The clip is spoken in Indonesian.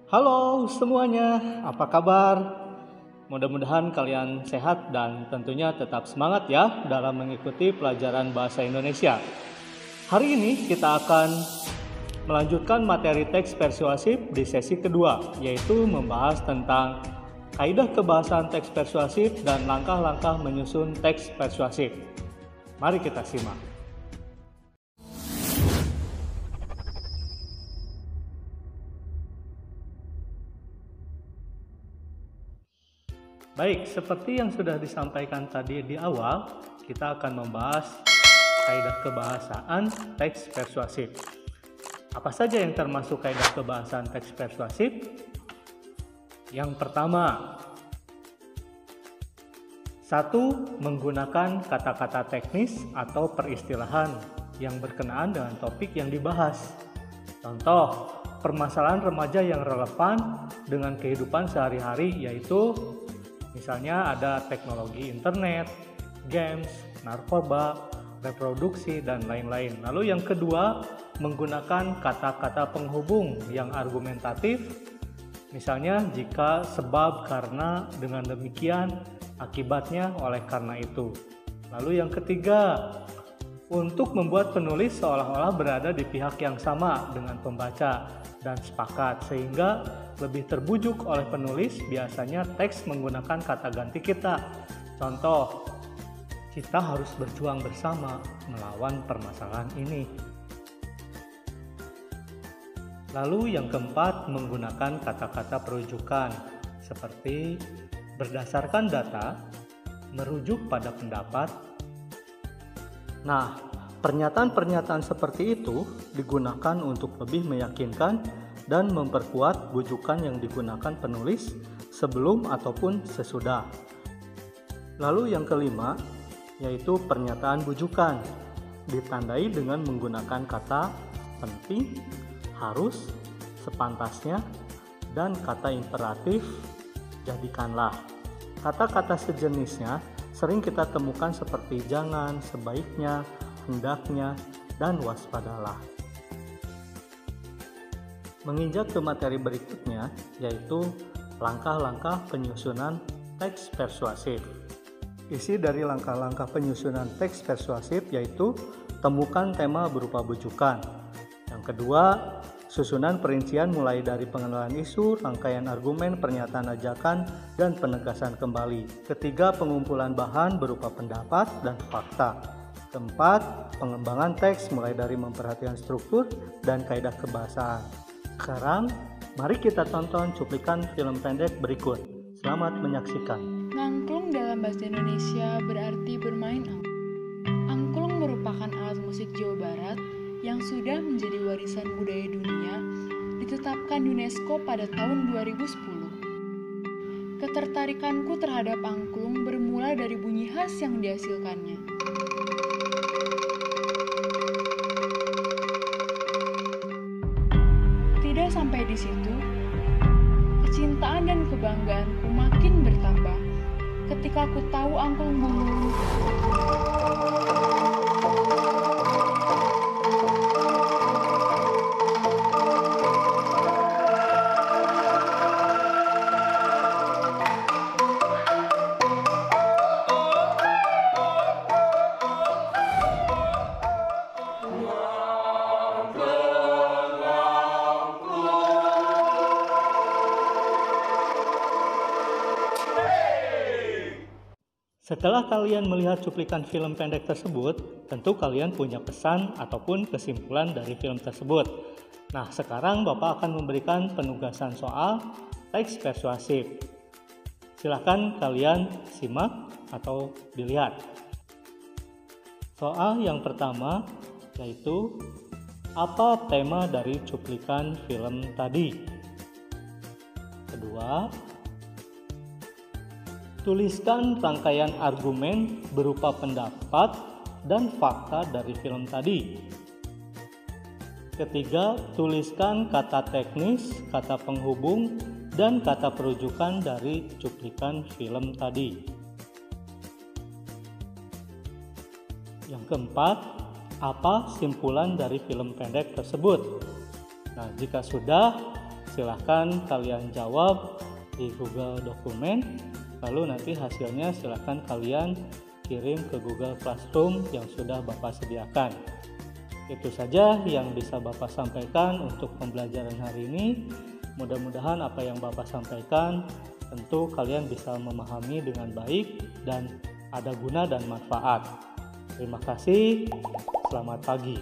Halo semuanya, apa kabar? Mudah-mudahan kalian sehat dan tentunya tetap semangat ya dalam mengikuti pelajaran bahasa Indonesia. Hari ini kita akan melanjutkan materi teks persuasif di sesi kedua, yaitu membahas tentang kaidah kebahasaan teks persuasif dan langkah-langkah menyusun teks persuasif. Mari kita simak. Baik, seperti yang sudah disampaikan tadi di awal, kita akan membahas kaidah kebahasaan teks persuasif. Apa saja yang termasuk kaidah kebahasaan teks persuasif? Yang pertama, 1. Menggunakan kata-kata teknis atau peristilahan yang berkenaan dengan topik yang dibahas. Contoh, permasalahan remaja yang relevan dengan kehidupan sehari-hari yaitu misalnya ada teknologi internet, games, narkoba, reproduksi, dan lain-lain. Lalu yang kedua, menggunakan kata-kata penghubung yang argumentatif. Misalnya jika sebab karena dengan demikian, akibatnya oleh karena itu. Lalu yang ketiga, untuk membuat penulis seolah-olah berada di pihak yang sama dengan pembaca dan sepakat sehingga lebih terbujuk oleh penulis. Biasanya teks menggunakan kata ganti kita. Contoh, kita harus berjuang bersama melawan permasalahan ini. Lalu yang keempat, menggunakan kata-kata perujukan seperti berdasarkan data, merujuk pada pendapat. Nah, pernyataan-pernyataan seperti itu digunakan untuk lebih meyakinkan dan memperkuat bujukan yang digunakan penulis sebelum ataupun sesudah. Lalu yang kelima, yaitu pernyataan bujukan, ditandai dengan menggunakan kata penting, harus, sepantasnya, dan kata imperatif, jadikanlah. Kata-kata sejenisnya sering kita temukan seperti jangan, sebaiknya, hendaknya, dan waspadalah. Menginjak ke materi berikutnya, yaitu langkah-langkah penyusunan teks persuasif. Isi dari langkah-langkah penyusunan teks persuasif yaitu temukan tema berupa bujukan. Yang kedua, susunan perincian mulai dari pengenalan isu, rangkaian argumen, pernyataan ajakan, dan penegasan kembali. Ketiga, pengumpulan bahan berupa pendapat dan fakta. Keempat, pengembangan teks mulai dari memperhatikan struktur dan kaidah kebahasaan. Sekarang, mari kita tonton cuplikan film pendek berikut. Selamat menyaksikan. Ngangklung dalam bahasa Indonesia berarti bermain angklung. Angklung merupakan alat musik Jawa Barat yang sudah menjadi warisan budaya dunia, ditetapkan UNESCO pada tahun 2010. Ketertarikanku terhadap angklung bermula dari bunyi khas yang dihasilkannya. Tidak sampai di situ, kecintaan dan kebanggaanku makin bertambah ketika aku tahu angklung burung Setelah kalian melihat cuplikan film pendek tersebut, tentu kalian punya pesan ataupun kesimpulan dari film tersebut. Nah, sekarang Bapak akan memberikan penugasan soal teks persuasif. Silakan kalian simak atau dilihat. Soal yang pertama yaitu apa tema dari cuplikan film tadi? Kedua, tuliskan rangkaian argumen berupa pendapat dan fakta dari film tadi. Ketiga, tuliskan kata teknis, kata penghubung, dan kata perujukan dari cuplikan film tadi. Yang keempat, apa simpulan dari film pendek tersebut? Nah, jika sudah, silahkan kalian jawab di Google Dokumen, lalu nanti hasilnya silahkan kalian kirim ke Google Classroom yang sudah Bapak sediakan. Itu saja yang bisa Bapak sampaikan untuk pembelajaran hari ini. Mudah-mudahan apa yang Bapak sampaikan tentu kalian bisa memahami dengan baik dan ada guna dan manfaat. Terima kasih, selamat pagi.